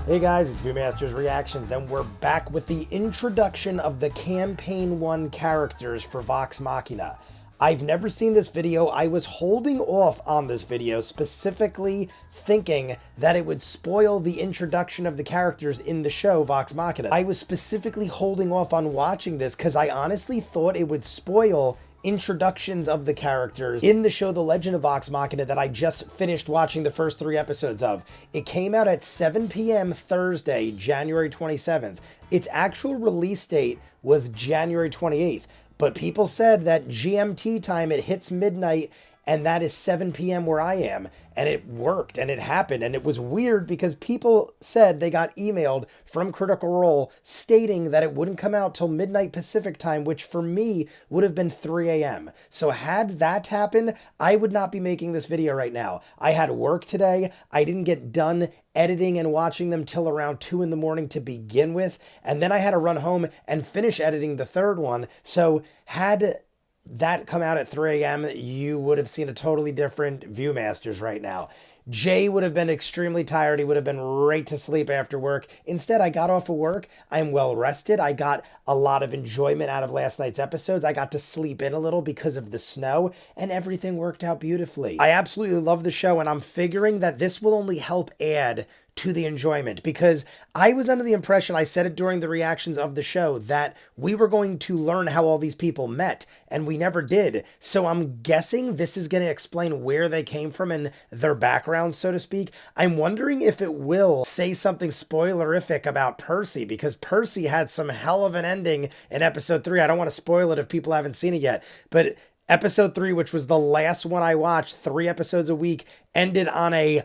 Hey guys, it's ViewMasters Reactions, and we're back with the introduction of the Campaign 1 characters for Vox Machina. I've never seen this video. I was holding off on this video, specifically thinking that it would spoil the introduction of the characters in the show Vox Machina. I was specifically holding off on watching this because I honestly thought it would spoil introductions of the characters in the show The Legend of Vox Machina that I just finished watching the first 3 episodes of. It came out at 7 p.m. Thursday, January 27th. Its actual release date was January 28th, but people said that GMT time, it hits midnight, and that is 7 p.m. where I am. And it worked, and it happened, and it was weird because people said they got emailed from Critical Role stating that it wouldn't come out till midnight Pacific time, which for me would have been 3 a.m. So had that happened, I would not be making this video right now. I had work today. I didn't get done editing and watching them till around 2 in the morning to begin with, and then I had to run home and finish editing the third one. So had that come out at 3 a.m., you would have seen a totally different ViewMasters right now. Jay would have been extremely tired. He would have been right to sleep after work. Instead, I got off of work. I'm well rested. I got a lot of enjoyment out of last night's episodes. I got to sleep in a little because of the snow, and everything worked out beautifully. I absolutely love the show, and I'm figuring that this will only help add to the enjoyment, because I was under the impression, I said it during the reactions of the show, that we were going to learn how all these people met, and we never did. So I'm guessing this is going to explain where they came from and their backgrounds, so to speak. I'm wondering if it will say something spoilerific about Percy, because Percy had some hell of an ending in episode 3. I don't want to spoil it if people haven't seen it yet, but episode 3, which was the last one I watched, 3 episodes a week, ended on a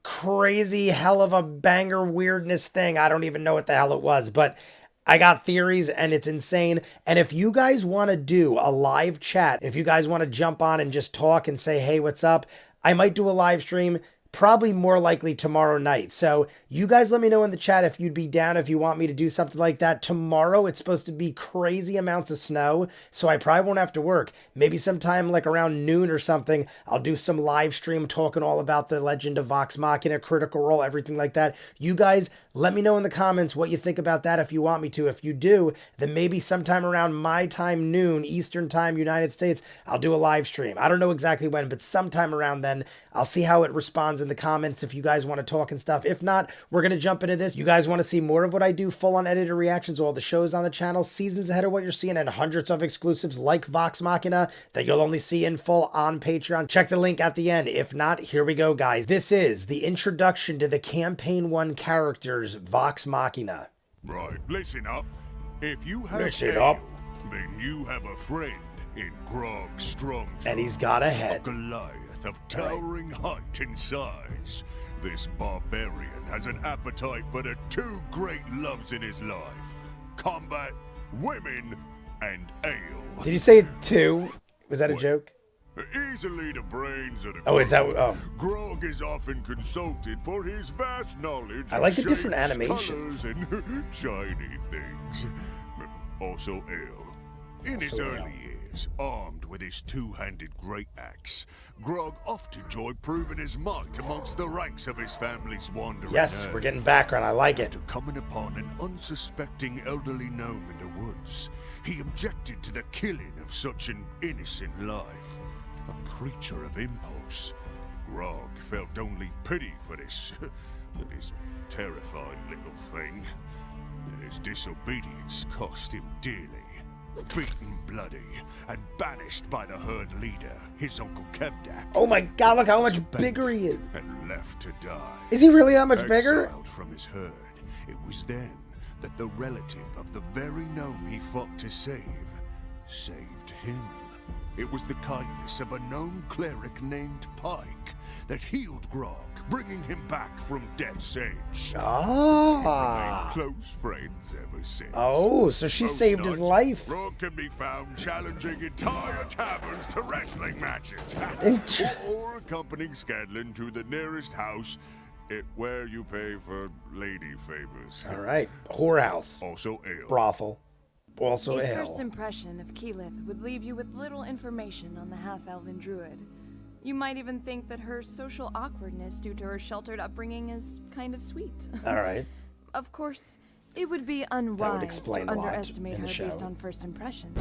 crazy hell of a banger weirdness thing. I don't even know what the hell it was, but I got theories and it's insane. And if you guys want to do a live chat, if you guys want to jump on and just talk and say, hey, what's up? I might do a live stream, probably more likely tomorrow night. So you guys let me know in the chat if you'd be down, if you want me to do something like that. Tomorrow, it's supposed to be crazy amounts of snow, so I probably won't have to work. Maybe sometime like around noon or something, I'll do some live stream talking all about the Legend of Vox Machina, Critical Role, everything like that. You guys let me know in the comments what you think about that if you want me to. If you do, then maybe sometime around my time, noon, Eastern time, United States, I'll do a live stream. I don't know exactly when, but sometime around then. I'll see how it responds in the comments if you guys want to talk and stuff. If not, we're going to jump into this. You guys want to see more of what I do, full-on edited reactions, all the shows on the channel, seasons ahead of what you're seeing, and hundreds of exclusives like Vox Machina that you'll only see in full on Patreon. Check the link at the end. If not, here we go, guys. This is the introduction to the Campaign 1 characters, Vox Machina. Right, listen up. If you have then you have a friend in Grog Strong. And he's got a head. A Goliath of towering height and size. This barbarian has an appetite for the 2 great loves in his life: combat, women, and ale. Did you say 2? Was that a joke? Easily the brains of the Oh, is that? Oh. Grog is often consulted for his vast knowledge. I like the shapes, different animations. colors, and shiny things. Also ale. In his early years, armed with his 2-handed great axe, Grog often enjoyed proving his might amongst the ranks of his family's wandering Yes, herd. we're getting background. I like it. After coming upon an unsuspecting elderly gnome in the woods, he objected to the killing of such an innocent life. A creature of impulse, Grog felt only pity for this terrified little thing. His disobedience cost him dearly. Beaten bloody and banished by the herd leader, his uncle Kevdak. Oh my god, look how much bigger he is. And left to die. Is he really that much bigger? Exiled from his herd, it was then that the relative of the very gnome he fought to save, saved him. It was the kindness of a gnome cleric named Pike that healed Grog, bringing him back from death's edge. Ah. They've been close friends ever since. Oh, so she saved his life. Grog can be found challenging entire taverns to wrestling matches, or accompanying Scanlan to the nearest house, where you pay for lady favors. All right, whorehouse. Also ale. Brothel. Also A ale. first impression of Keyleth would leave you with little information on the half-elven druid. You might even think that her social awkwardness due to her sheltered upbringing is kind of sweet. All right. Of course, it would be unwise explain to a lot underestimate in her the show. based on first impressions.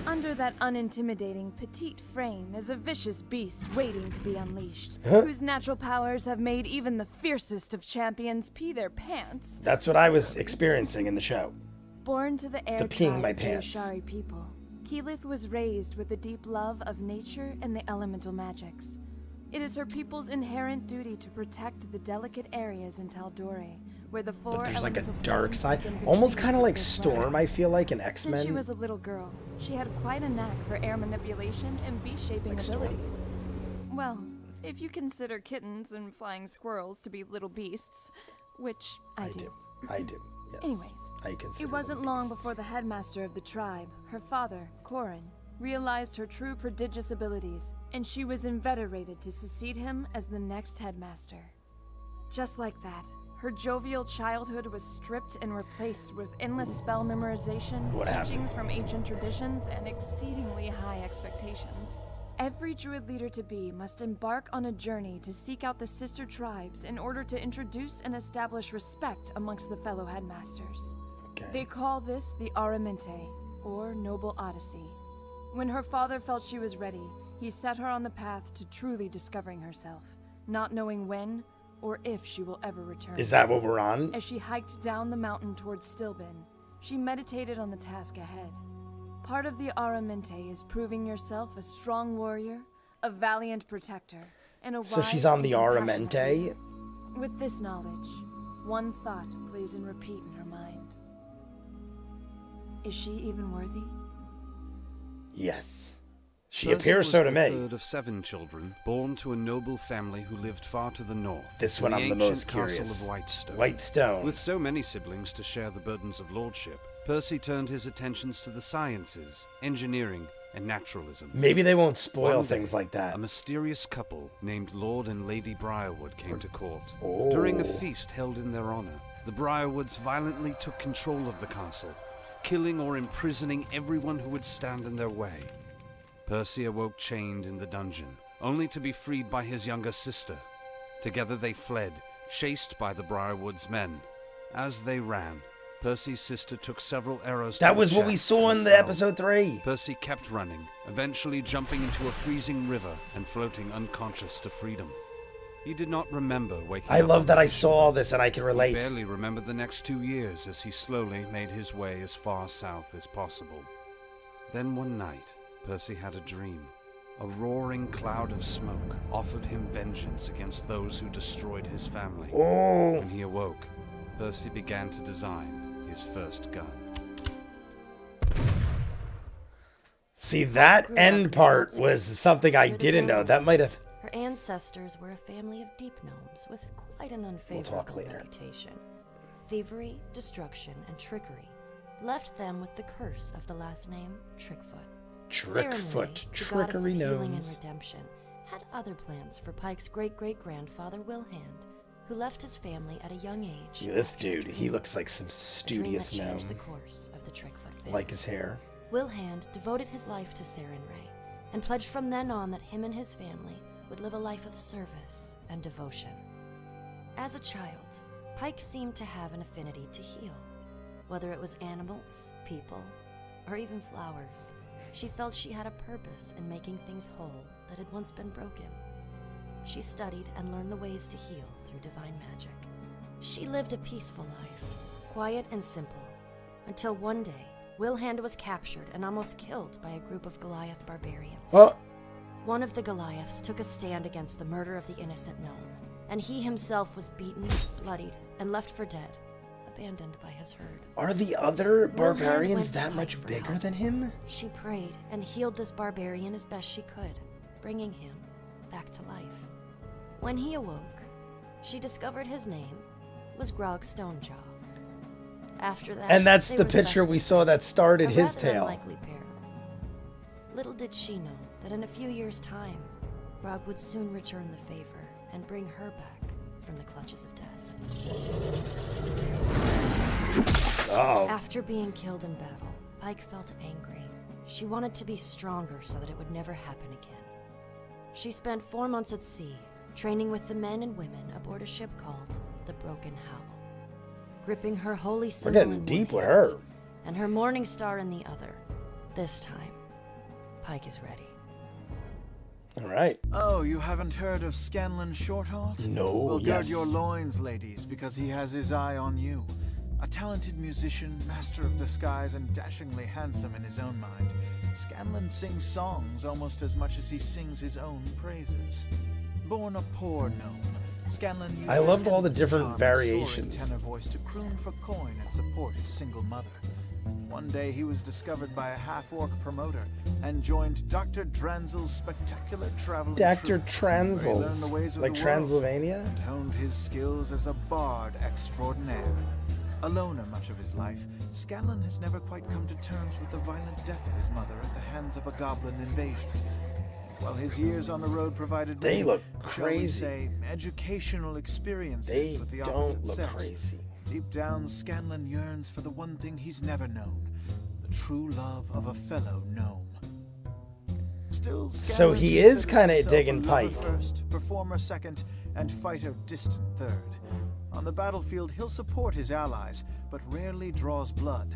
Under that unintimidating, petite frame is a vicious beast waiting to be unleashed, whose natural powers have made even the fiercest of champions pee their pants. That's what I was experiencing in the show. Born to the air peeing my tribe of the pants. Ashari people, Keyleth was raised with a deep love of nature and the elemental magics. It is her people's inherent duty to protect the delicate areas in Tal'dorei, where the four But there's like a elemental dark planes side. begin to Almost fuse kind of with like their Storm, blood. I feel like, in Since she X-Men. was a little girl, she had quite a knack for air manipulation and beast-shaping Like Storm. abilities. Well, if you consider kittens and flying squirrels to be little beasts, which I do. I do. Yes. Anyways, I consider it wasn't them long beasts. before the headmaster of the tribe, her father, Corin, realized her true prodigious abilities, and she was inveterated to succeed him as the next headmaster. Just like that, her jovial childhood was stripped and replaced with endless spell memorization, What teachings happened? from ancient traditions, and exceedingly high expectations. Every druid leader-to-be must embark on a journey to seek out the sister tribes in order to introduce and establish respect amongst the fellow headmasters. Okay. They call this the Aramente, or Noble Odyssey. When her father felt she was ready, he set her on the path to truly discovering herself, not knowing when or if she will ever return. Is that what we're on? As she hiked down the mountain towards Stilben, she meditated on the task ahead. Part of the Aramente is proving yourself a strong warrior, a valiant protector, and a So wise she's on the and compassionate Aramente? leader. With this knowledge, one thought plays in repeat in her mind. Is she even worthy? Yes. She Percy appears was so to the me. third of 7 children, born to a noble family who lived far to the north. This in one I'm the ancient most castle curious. Of Whitestone. Whitestone. With so many siblings to share the burdens of lordship, Percy turned his attentions to the sciences, engineering, and naturalism. Maybe they won't spoil One day, things like that. A mysterious couple named Lord and Lady Briarwood came to court. Oh. During a feast held in their honor, the Briarwoods violently took control of the castle, killing or imprisoning everyone who would stand in their way. Percy awoke chained in the dungeon, only to be freed by his younger sister. Together they fled, chased by the Briarwoods' men. As they ran, Percy's sister took several arrows to That the was what we chest saw and in the fell. episode 3. Percy kept running, eventually jumping into a freezing river and floating unconscious to freedom. He did not remember waking I up love on that the I saw all this and I can He relate. barely remembered the next 2 years as he slowly made his way as far south as possible. Then one night, Percy had a dream. A roaring cloud of smoke offered him vengeance against those who destroyed his family. Oh. When he awoke, Percy began to design his first gun. See, that Grew up end part in was something I near the didn't know. Grove. That might have... Her ancestors were a family of deep gnomes with quite an unfavorable talk later. reputation. Thievery, destruction, and trickery left them with the curse of the last name Trickfoot. Trickfoot. Sarenrae, the goddess of Trickery healing and gnomes. redemption, had other plans for Pike's great-great-grandfather Wilhand, who left his family at a young age. Yeah, this after a dude, he dream. looks like some A dream that studious gnome. changed the course of the Trickfoot family. Like his hair. Wilhand devoted his life to Sarenrae and pledged from then on that him and his family would live a life of service and devotion. As a child, Pike seemed to have an affinity to heal. Whether it was animals, people, or even flowers, she felt she had a purpose in making things whole that had once been broken. She studied and learned the ways to heal through divine magic. She lived a peaceful life, quiet and simple, until one day, Wilhand was captured and almost killed by a group of Goliath barbarians. Oh, One of the Goliaths took a stand against the murder of the innocent gnome, and he himself was beaten, bloodied, and left for dead, abandoned by his herd. are the other barbarians went to that Pike much for bigger help. than him? She prayed and healed this barbarian as best she could, bringing him back to life. When he awoke, she discovered his name was Grog Stonejaw. After that, And that's they the were picture best we of saw that friends, started a his rather tale. unlikely pair. Little did she know that in a few years' time, Grog would soon return the favor and bring her back from the clutches of death. Oh, After being killed in battle, Pike felt angry. She wanted to be stronger so that it would never happen again. She spent 4 months at sea, training with the men and women aboard a ship called the Broken Howl. Gripping her holy We're symbol getting in deep one with hand her. and her morning star in the other. This time, Pike is ready. All right. Oh, you haven't heard of Scanlan Shorthalt? No, Well, yes. gird your loins, ladies, because he has his eye on you. A talented musician, master of disguise, and dashingly handsome in his own mind, Scanlan sings songs almost as much as he sings his own praises. Born a poor gnome, Scanlan used I loved his all the endless different charm and soaring variations. tenor voice to croon for coin and support his single mother. One day he was discovered by a half-orc promoter and joined Dr. Dranzel's spectacular traveling Dr. troupe, where he learned the Tranzels. ways of Like the world Transylvania? and honed his skills as a bard extraordinaire. A loner much of his life, Scanlan has never quite come to terms with the violent death of his mother at the hands of a goblin invasion. While his years on the road provided They many, look shall we crazy. say, educational experiences They with the don't opposite look sex, crazy. deep down Scanlan yearns for the one thing he's never known, the true love of a fellow gnome. Still, So Scanlan he is considers kinda himself digging a lover Pike. first, performer second, and fighter distant third. On the battlefield, he'll support his allies, but rarely draws blood,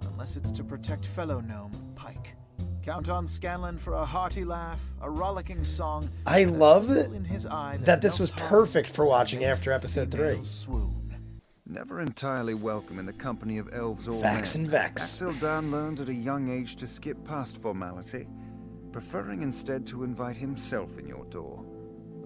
unless it's to protect fellow gnome Pike. Count on Scanlan for a hearty laugh, a rollicking song. I and a love twinkle it in his eye that this was melts hearts perfect for and watching makes after episode 3. females swoon. Never entirely welcome in the company of elves or Vax men, and Vex. Vexalia learned at a young age to skip past formality, preferring instead to invite himself in your door.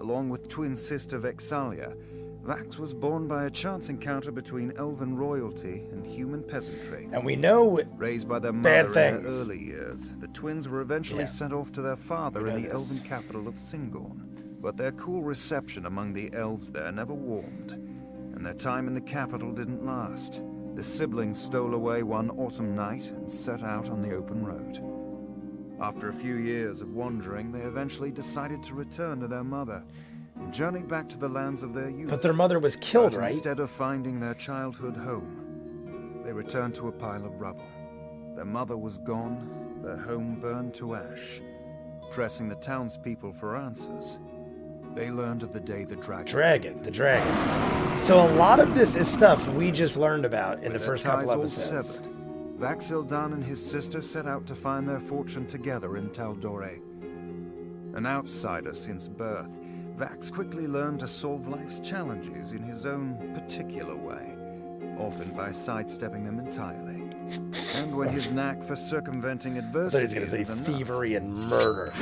Along with twin sister Vexalia, Vax was born by a chance encounter between elven royalty and human peasantry. And we know Raised by their Bad mother in their things. early years, the twins were eventually Yeah. sent off to their father We in know the this. elven capital of Singorn. But their cool reception among the elves there never warmed, and their time in the capital didn't last. The siblings stole away one autumn night and set out on the open road. After a few years of wandering, they eventually decided to return to their mother and journeyed back to the lands of their youth. but their mother was killed, But right? instead of finding their childhood home, they returned to a pile of rubble. Their mother was gone, their home burned to ash. Pressing the townspeople for answers, they learned of the day the dragon. The dragon. So a lot of this is stuff we just learned about in the With first their couple ties all episodes. severed, Vexalia and his sister set out to find their fortune together in Tal'dorei. An outsider since birth, Vax quickly learned to solve life's challenges in his own particular way, often by sidestepping them entirely. And when his knack for circumventing I thought he adversity was going to say isn't enough, thievery and murder.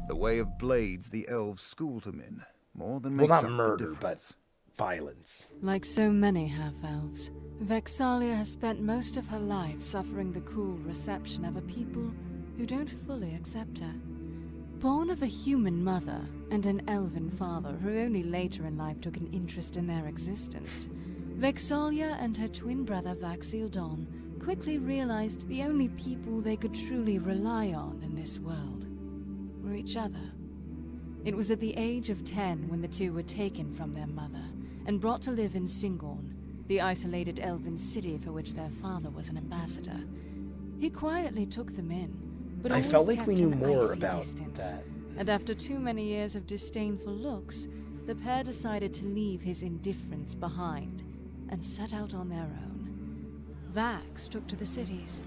the way of blades the elves schooled him in more than Well, makes not up murder, the difference. but violence. Like so many half-elves, Vexalia has spent most of her life suffering the cool reception of a people who don't fully accept her. Born of a human mother and an elven father who only later in life took an interest in their existence, Vexalia and her twin brother Vax'il quickly realized the only people they could truly rely on in this world were each other. It was at the age of 10 when the two were taken from their mother and brought to live in Singorn, the isolated elven city for which their father was an ambassador. He quietly took them in, but I always felt like kept we knew an more icy about distance. that. And after too many years of disdainful looks, the pair decided to leave his indifference behind and set out on their own. Vax took to the cities,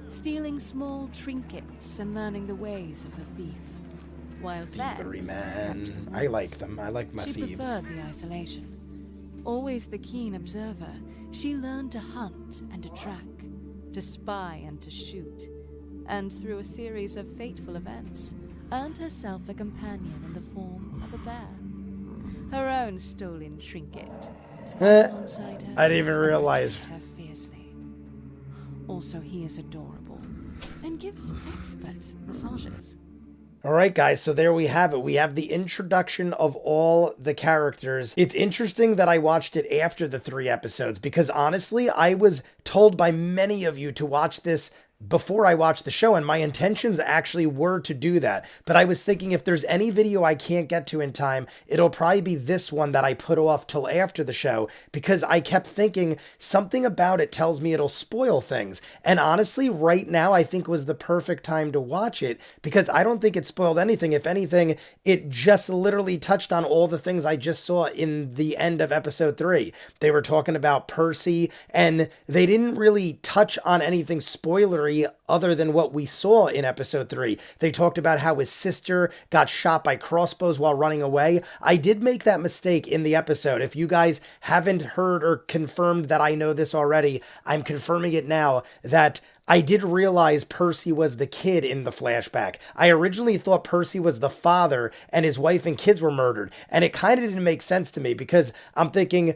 stealing small trinkets and learning the ways of the thief. While Thievery, Vex man. kept I like them. I like my she thieves. preferred the isolation. Always the keen observer, she learned to hunt and to track, to spy and to shoot, and through a series of fateful events, earned herself a companion in the form of a bear. Her own stolen trinket. To fight alongside her I didn't even and realize. protect her fiercely. Also, he is adorable and gives expert massages. All right, guys, so there we have it. We have the introduction of all the characters. It's interesting that I watched it after the 3 episodes because honestly, I was told by many of you to watch this before I watched the show, and my intentions actually were to do that. But I was thinking if there's any video I can't get to in time, it'll probably be this one that I put off till after the show, because I kept thinking something about it tells me it'll spoil things. And honestly, right now, I think was the perfect time to watch it, because I don't think it spoiled anything. If anything, it just literally touched on all the things I just saw in the end of episode 3. They were talking about Percy, and they didn't really touch on anything spoilery other than what we saw in episode 3. They talked about how his sister got shot by crossbows while running away. I did make that mistake in the episode. If you guys haven't heard or confirmed that I know this already, I'm confirming it now, that I did realize Percy was the kid in the flashback. I originally thought Percy was the father and his wife and kids were murdered. And it kind of didn't make sense to me, because I'm thinking,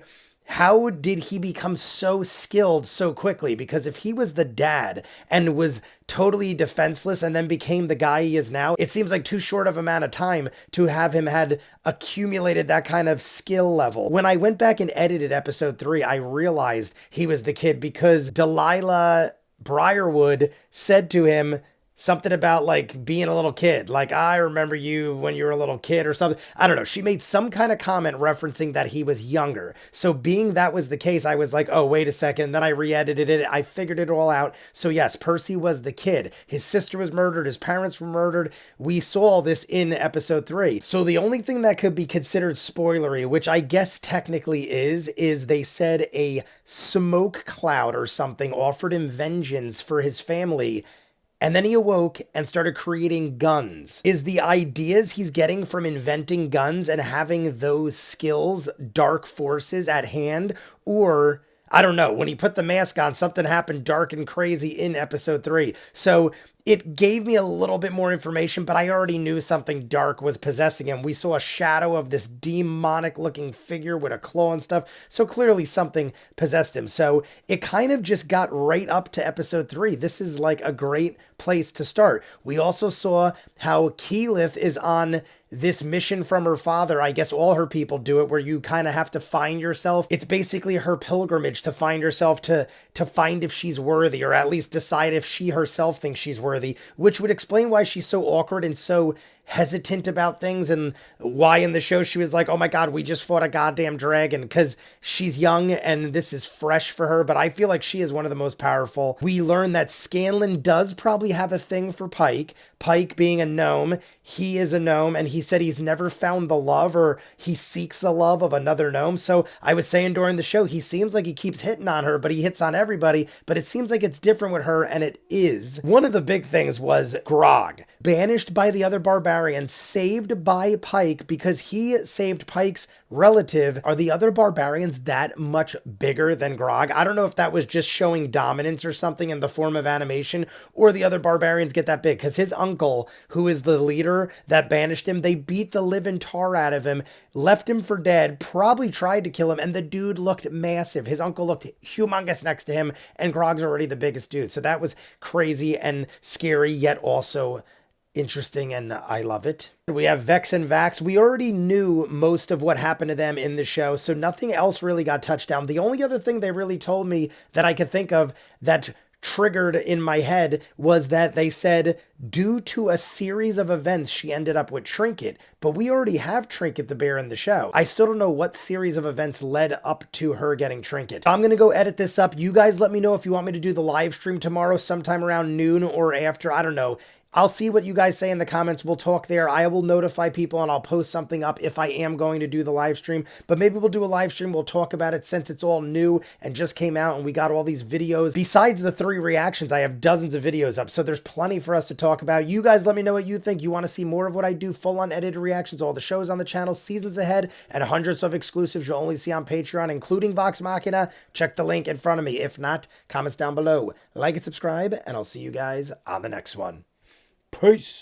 how did he become so skilled so quickly? Because if he was the dad and was totally defenseless and then became the guy he is now, it seems like too short of amount of time to have him had accumulated that kind of skill level. When I went back and edited episode 3, I realized he was the kid because Delilah Briarwood said to him something about like being a little kid, like, I remember you when you were a little kid or something. I don't know. She made some kind of comment referencing that he was younger. So being that was the case, I was like, oh, wait a second. And then I re-edited it. I figured it all out. So yes, Percy was the kid. His sister was murdered. His parents were murdered. We saw this in episode 3. So the only thing that could be considered spoilery, which I guess technically is they said a smoke cloud or something offered him vengeance for his family. And then he awoke and started creating guns. Is the ideas he's getting from inventing guns and having those skills dark forces at hand? Or, I don't know, when he put the mask on, something happened dark and crazy in episode 3. So it gave me a little bit more information, but I already knew something dark was possessing him. We saw a shadow of this demonic looking figure with a claw and stuff. So clearly something possessed him. So it kind of just got right up to episode 3. This is like a great place to start. We also saw how Keyleth is on this mission from her father. I guess all her people do it, where you kind of have to find yourself. It's basically her pilgrimage to find herself, to find if she's worthy, or at least decide if she herself thinks she's worthy, which would explain why she's so awkward and so hesitant about things, and why in the show she was like, oh my god, we just fought a goddamn dragon, because she's young and this is fresh for her. But I feel like she is one of the most powerful. We learn that Scanlan does probably have a thing for Pike. Pike being a gnome, he is a gnome, and he said he's never found the love, or he seeks the love of another gnome. So I was saying during the show, he seems like he keeps hitting on her, but he hits on everybody, but it seems like it's different with her, and it is. One of the big things was Grog, banished by the other barbarians, saved by Pike because he saved Pike's relative. Are the other barbarians that much bigger than Grog? I don't know if that was just showing dominance or something in the form of animation, or the other barbarians get that big, because his uncle, who is the leader that banished him, they beat the living tar out of him, left him for dead, probably tried to kill him, and the dude looked massive. His uncle looked humongous next to him, and Grog's already the biggest dude. So that was crazy and scary, yet also interesting, and I love it. We have Vex and Vax. We already knew most of what happened to them in the show, so nothing else really got touched down. The only other thing they really told me that I could think of that triggered in my head was that they said due to a series of events she ended up with Trinket, but we already have Trinket the bear in the show. I still don't know what series of events led up to her getting Trinket. I'm gonna go edit this up. You guys let me know if you want me to do the live stream tomorrow sometime around noon or after. I don't know. I'll see what you guys say in the comments. We'll talk there. I will notify people and I'll post something up if I am going to do the live stream. But maybe we'll do a live stream. We'll talk about it since it's all new and just came out and we got all these videos. Besides the 3 reactions, I have dozens of videos up. So there's plenty for us to talk about. You guys let me know what you think. You want to see more of what I do, full unedited reactions, all the shows on the channel, seasons ahead, and hundreds of exclusives you'll only see on Patreon, including Vox Machina. Check the link in front of me. If not, comments down below. Like and subscribe, and I'll see you guys on the next one. Peace.